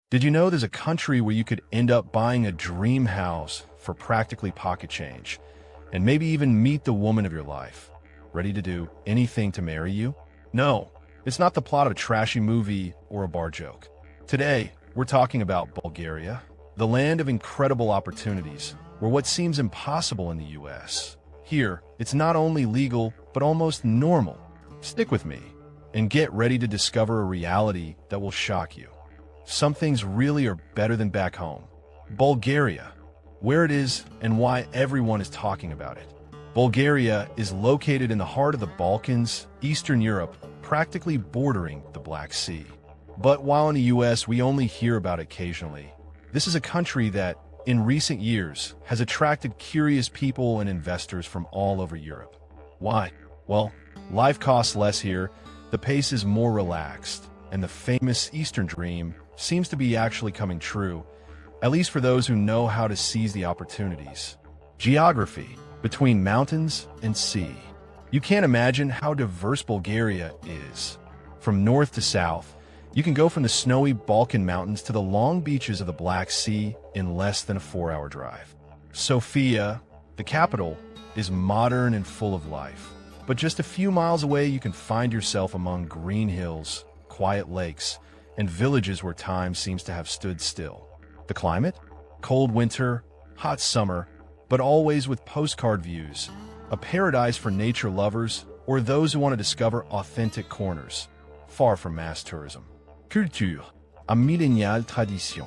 Did you know there's a country where you could end up buying a dream house for practically pocket change, and maybe even meet the woman of your life, ready to do anything to marry you? No, it's not the plot of a trashy movie or a bar joke. Today, we're talking about Bulgaria, the land of incredible opportunities, where what seems impossible in the US. Here, it's not only legal, but almost normal. Stick with me, and get ready to discover a reality that will shock you. Some things really are better than back home. Bulgaria, where it is and why everyone is talking about it. Bulgaria is located in the heart of the Balkans, Eastern Europe, practically bordering the Black Sea. But while in the US we only hear about it occasionally, this is a country that, in recent years, has attracted curious people and investors from all over Europe. Why? Well, life costs less here, the pace is more relaxed, and the famous Eastern dream seems to be actually coming true, at least for those who know how to seize the opportunities. Geography, between mountains and sea. You can't imagine how diverse Bulgaria is. From north to south, you can go from the snowy Balkan Mountains to the long beaches of the Black Sea in less than a 4-hour drive. Sofia, the capital, is modern and full of life. But just a few miles away, you can find yourself among green hills, quiet lakes, and villages where time seems to have stood still. The climate? Cold winter, hot summer, but always with postcard views. A paradise for nature lovers or those who want to discover authentic corners, far from mass tourism. Culture, a millénial tradition.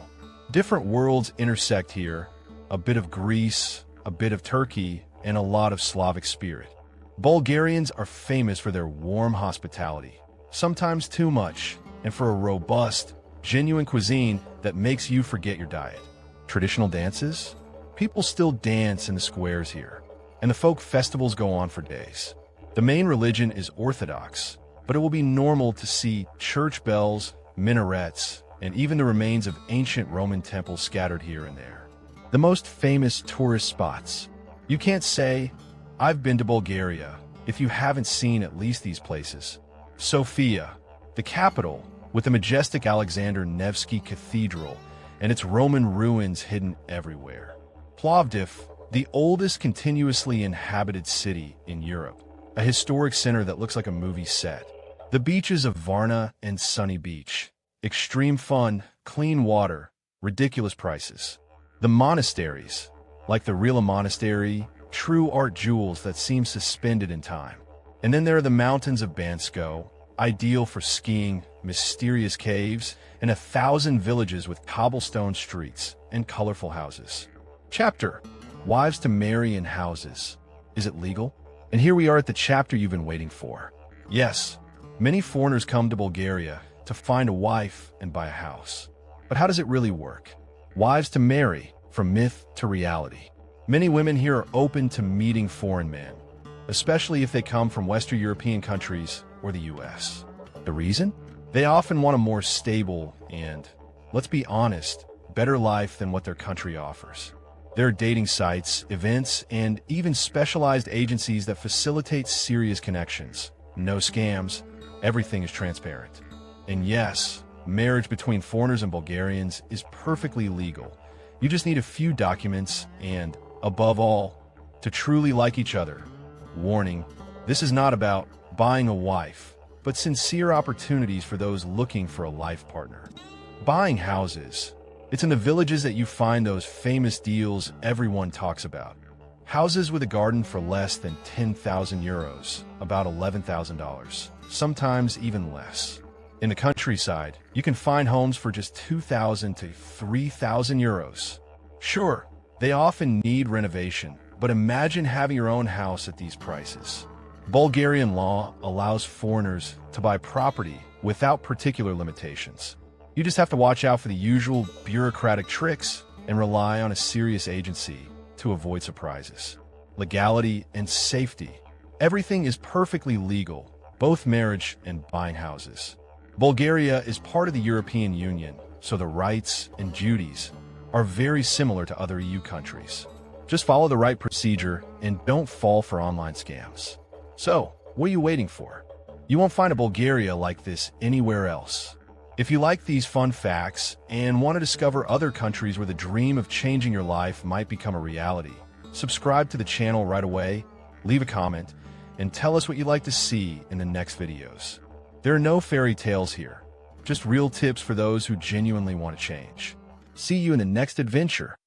Different worlds intersect here, a bit of Greece, a bit of Turkey, and a lot of Slavic spirit. Bulgarians are famous for their warm hospitality, sometimes too much, and for a robust, genuine cuisine that makes you forget your diet. Traditional dances? People still dance in the squares here, and the folk festivals go on for days. The main religion is Orthodox, but it will be normal to see church bells, minarets, and even the remains of ancient Roman temples scattered here and there. The most famous tourist spots. You can't say, "I've been to Bulgaria," if you haven't seen at least these places. Sofia, the capital, with the majestic Alexander Nevsky Cathedral and its Roman ruins hidden everywhere. Plovdiv, the oldest continuously inhabited city in Europe, a historic center that looks like a movie set. The beaches of Varna and Sunny Beach. Extreme fun, clean water, ridiculous prices. The monasteries, like the Rila Monastery, true art jewels that seem suspended in time. And then there are the mountains of Bansko, ideal for skiing, mysterious caves, and 1,000 villages with cobblestone streets and colorful houses. Chapter: Wives to Marry in Houses. Is it legal? And here we are at the chapter you've been waiting for. Yes, many foreigners come to Bulgaria to find a wife and buy a house. But how does it really work? Wives to marry, from myth to reality. Many women here are open to meeting foreign men, especially if they come from Western European countries or the US. The reason? They often want a more stable and, let's be honest, better life than what their country offers. There are dating sites, events, and even specialized agencies that facilitate serious connections. No scams, everything is transparent. And yes, marriage between foreigners and Bulgarians is perfectly legal. You just need a few documents and, above all, to truly like each other. Warning, this is not about buying a wife, but sincere opportunities for those looking for a life partner. Buying houses. It's in the villages that you find those famous deals everyone talks about. Houses with a garden for less than 10,000 euros, about $11,000, sometimes even less. In the countryside, you can find homes for just 2,000 to 3,000 euros. Sure, they often need renovation, but imagine having your own house at these prices. Bulgarian law allows foreigners to buy property without particular limitations. You just have to watch out for the usual bureaucratic tricks and rely on a serious agency to avoid surprises. Legality and safety. Everything is perfectly legal, both marriage and buying houses. Bulgaria is part of the European Union, so the rights and duties are very similar to other EU countries. Just follow the right procedure and don't fall for online scams. So, what are you waiting for? You won't find a Bulgaria like this anywhere else. If you like these fun facts and want to discover other countries where the dream of changing your life might become a reality, subscribe to the channel right away, leave a comment, and tell us what you'd like to see in the next videos. There are no fairy tales here, just real tips for those who genuinely want to change. See you in the next adventure.